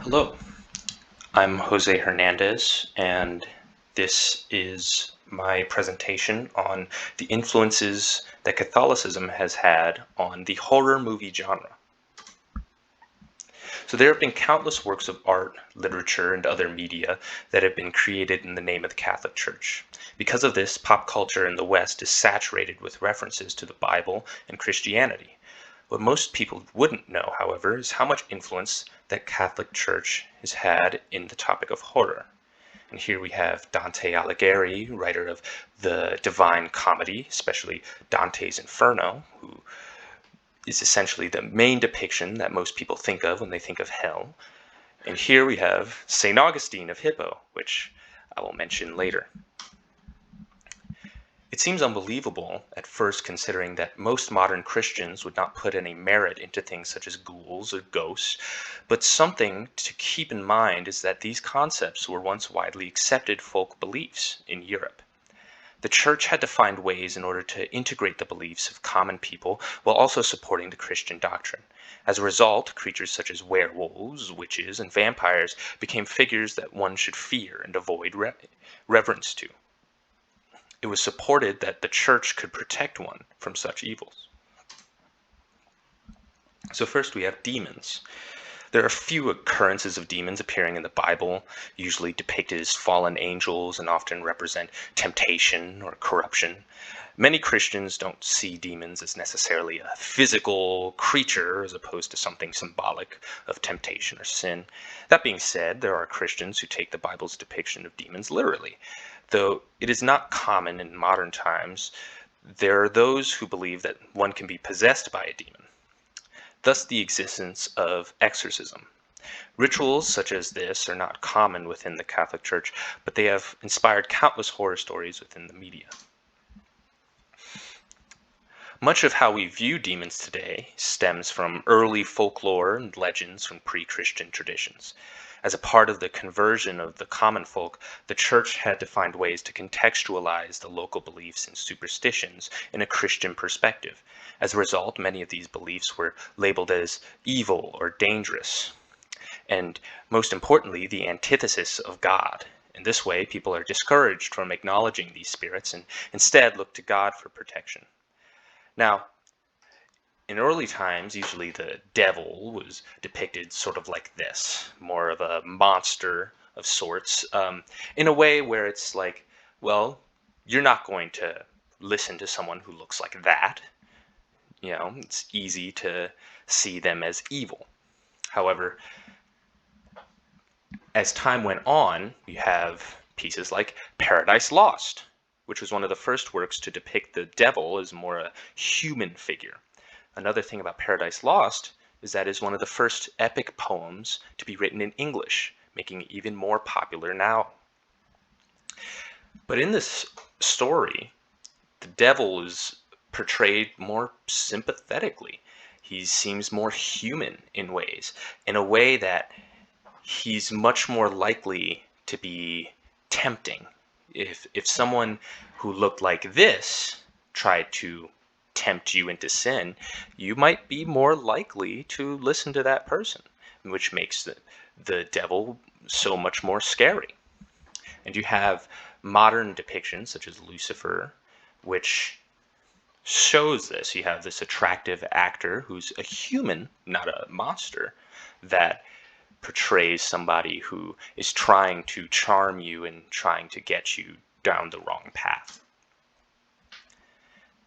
Hello, I'm Jose Hernandez, and this is my presentation on the influences that Catholicism has had on the horror movie genre. So there have been countless works of art, literature, and other media that have been created in the name of the Catholic Church. Because of this, pop culture in the West is saturated with references to the Bible and Christianity. What most people wouldn't know, however, is how much influence that Catholic Church has had in the topic of horror. And here we have Dante Alighieri, writer of the Divine Comedy, especially Dante's Inferno, who is essentially the main depiction that most people think of when they think of hell. And here we have St. Augustine of Hippo, which I will mention later. It seems unbelievable at first, considering that most modern Christians would not put any merit into things such as ghouls or ghosts, but something to keep in mind is that these concepts were once widely accepted folk beliefs in Europe. The church had to find ways in order to integrate the beliefs of common people while also supporting the Christian doctrine. As a result, creatures such as werewolves, witches, and vampires became figures that one should fear and avoid reverence to. It was supported that the church could protect one from such evils. So first we have demons. There are few occurrences of demons appearing in the Bible, usually depicted as fallen angels and often represent temptation or corruption. Many Christians don't see demons as necessarily a physical creature as opposed to something symbolic of temptation or sin. That being said, there are Christians who take the Bible's depiction of demons literally. Though it is not common in modern times, there are those who believe that one can be possessed by a demon. Thus the existence of exorcism. Rituals such as this are not common within the Catholic Church, but they have inspired countless horror stories within the media. Much of how we view demons today stems from early folklore and legends from pre-Christian traditions. As a part of the conversion of the common folk, the church had to find ways to contextualize the local beliefs and superstitions in a Christian perspective. As a result, many of these beliefs were labeled as evil or dangerous, and most importantly, the antithesis of God. In this way, people are discouraged from acknowledging these spirits and instead look to God for protection. Now, in early times, usually the devil was depicted sort of like this, more of a monster of sorts, in a way where it's like, well, you're not going to listen to someone who looks like that. It's easy to see them as evil. However, as time went on, you have pieces like Paradise Lost, which was one of the first works to depict the devil as more a human figure. Another thing about Paradise Lost is that it's one of the first epic poems to be written in English, making it even more popular now. But in this story, the devil is portrayed more sympathetically. He seems more human in ways, in a way that he's much more likely to be tempting. If someone who looked like this tried to tempt you into sin, you might be more likely to listen to that person, which makes the devil so much more scary. And you have modern depictions such as Lucifer, which shows this. You have this attractive actor who's a human, not a monster, that portrays somebody who is trying to charm you and trying to get you down the wrong path.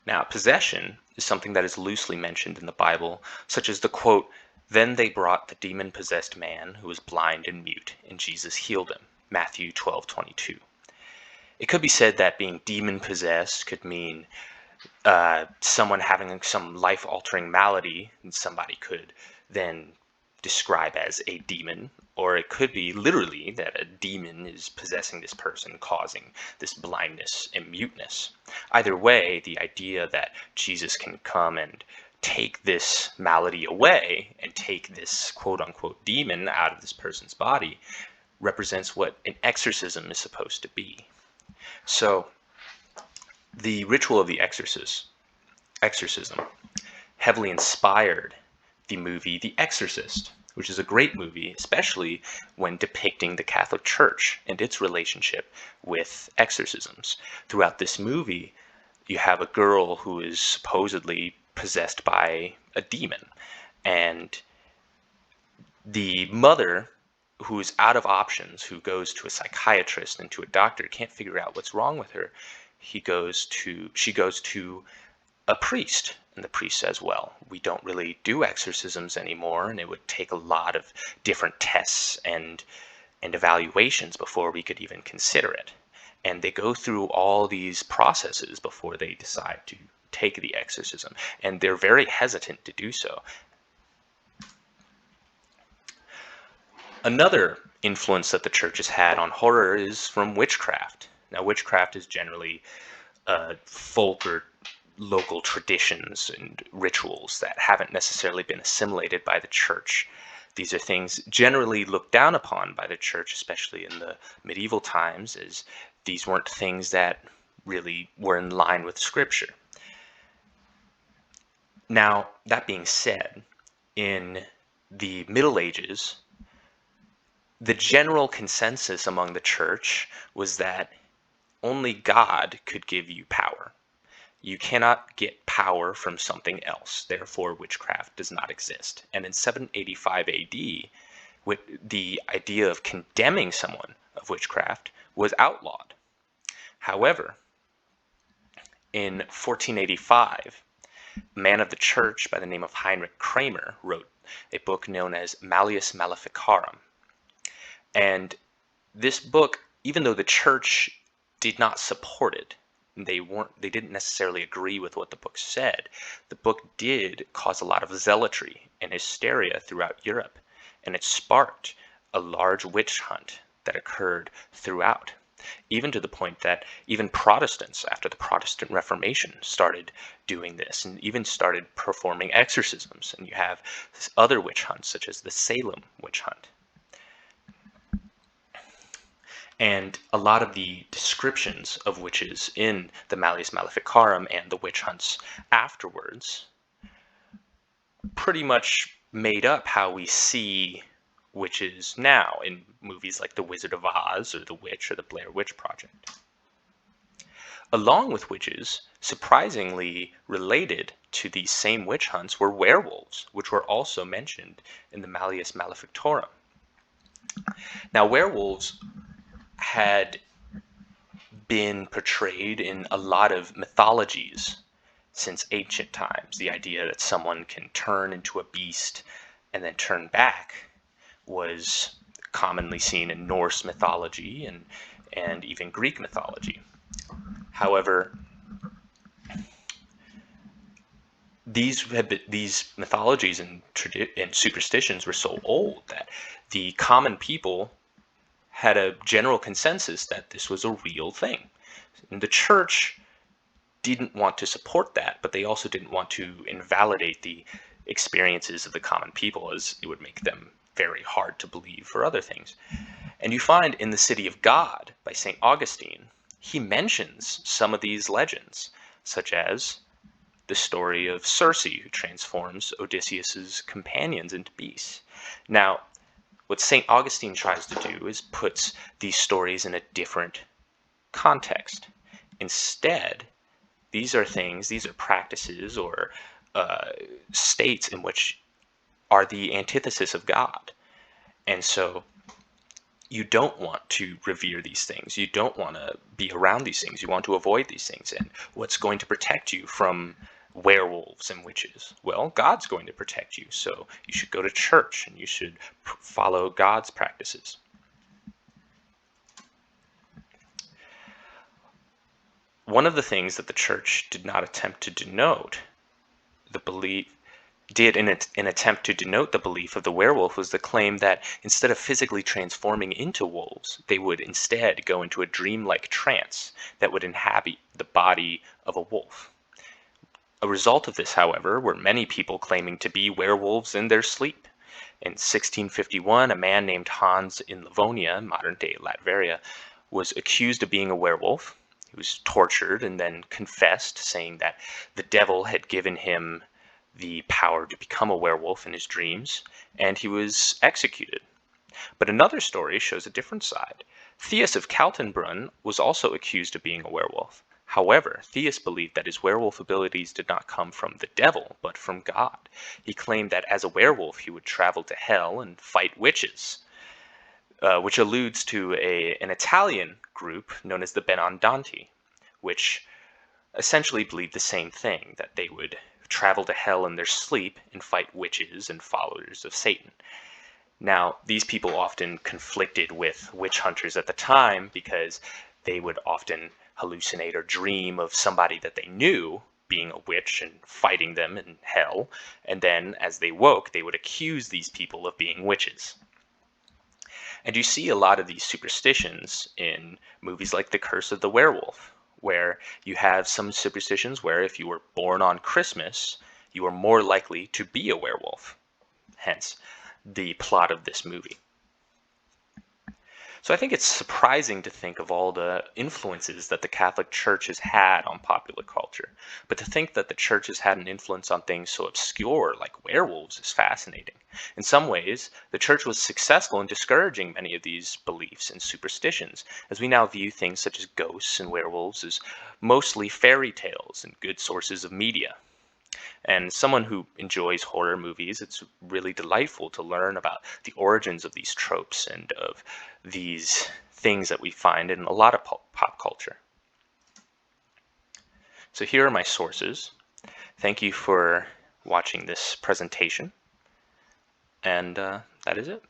Now, possession is something that is loosely mentioned in the Bible, such as the quote, "Then they brought the demon-possessed man who was blind and mute, and Jesus healed him," Matthew 12:22. It could be said that being demon-possessed could mean someone having some life-altering malady, and somebody could then describe as a demon, or it could be literally that a demon is possessing this person, causing this blindness and muteness. Either way, the idea that Jesus can come and take this malady away and take this quote-unquote demon out of this person's body represents what an exorcism is supposed to be. So the ritual of the exorcism heavily inspired the movie The Exorcist, which is a great movie, especially when depicting the Catholic Church and its relationship with exorcisms. Throughout this movie, you have a girl who is supposedly possessed by a demon, and the mother, who's out of options, who goes to a psychiatrist and to a doctor, can't figure out what's wrong with her. She goes to a priest, and the priest says, well, we don't really do exorcisms anymore, and it would take a lot of different tests and evaluations before we could even consider it. And they go through all these processes before they decide to take the exorcism, and they're very hesitant to do so. Another influence that the church has had on horror is from witchcraft. Now, witchcraft is generally folk or local traditions and rituals that haven't necessarily been assimilated by the church. These are things generally looked down upon by the church, especially in the medieval times, as these weren't things that really were in line with Scripture. Now, that being said, in the Middle Ages, the general consensus among the church was that only God could give you power. You cannot get power from something else. Therefore, witchcraft does not exist. And in 785 AD, the idea of condemning someone of witchcraft was outlawed. However, in 1485, a man of the church by the name of Heinrich Kramer wrote a book known as Malleus Maleficarum. And this book, even though the church did not support it, they didn't necessarily agree with what the book said, the book did cause a lot of zealotry and hysteria throughout Europe, and it sparked a large witch hunt that occurred throughout, even to the point that even Protestants, after the Protestant Reformation, started doing this and even started performing exorcisms. And you have other witch hunts, such as the Salem witch hunt. And a lot of the descriptions of witches in the Malleus Maleficarum and the witch hunts afterwards pretty much made up how we see witches now in movies like The Wizard of Oz or The Witch or The Blair Witch Project. Along with witches, surprisingly related to these same witch hunts were werewolves, which were also mentioned in the Malleus Maleficarum. Now, werewolves had been portrayed in a lot of mythologies since ancient times. The idea that someone can turn into a beast and then turn back was commonly seen in Norse mythology and even Greek mythology. However, these mythologies and superstitions were so old that the common people had a general consensus that this was a real thing. And the church didn't want to support that, but they also didn't want to invalidate the experiences of the common people, as it would make them very hard to believe for other things. And you find in The City of God by St. Augustine, he mentions some of these legends, such as the story of Circe, who transforms Odysseus's companions into beasts. Now, what St. Augustine tries to do is puts these stories in a different context. Instead, these are practices or states in which are the antithesis of God. And so you don't want to revere these things. You don't want to be around these things. You want to avoid these things. And what's going to protect you from werewolves and witches? Well, God's going to protect you. So you should go to church and you should follow God's practices. One of the things that the church did not attempt to denote the belief in an attempt to denote the belief of the werewolf was the claim that instead of physically transforming into wolves, they would instead go into a dreamlike trance that would inhabit the body of a wolf. A result of this, however, were many people claiming to be werewolves in their sleep. In 1651, a man named Hans in Livonia, modern-day Latveria, was accused of being a werewolf. He was tortured and then confessed, saying that the devil had given him the power to become a werewolf in his dreams, and he was executed. But another story shows a different side. Theus of Kaltenbrunn was also accused of being a werewolf. However, Theus believed that his werewolf abilities did not come from the devil, but from God. He claimed that as a werewolf he would travel to hell and fight witches, which alludes to an Italian group known as the Benandanti, which essentially believed the same thing, that they would travel to hell in their sleep and fight witches and followers of Satan. Now, these people often conflicted with witch hunters at the time because they would often hallucinate or dream of somebody that they knew being a witch and fighting them in hell, and then as they woke, they would accuse these people of being witches. And you see a lot of these superstitions in movies like The Curse of the Werewolf, where you have some superstitions where if you were born on Christmas, you are more likely to be a werewolf. Hence, the plot of this movie. So I think it's surprising to think of all the influences that the Catholic Church has had on popular culture. But to think that the Church has had an influence on things so obscure like werewolves is fascinating. In some ways, the Church was successful in discouraging many of these beliefs and superstitions, as we now view things such as ghosts and werewolves as mostly fairy tales and good sources of media. And someone who enjoys horror movies, it's really delightful to learn about the origins of these tropes and of these things that we find in a lot of pop culture. So here are my sources. Thank you for watching this presentation. And that is it.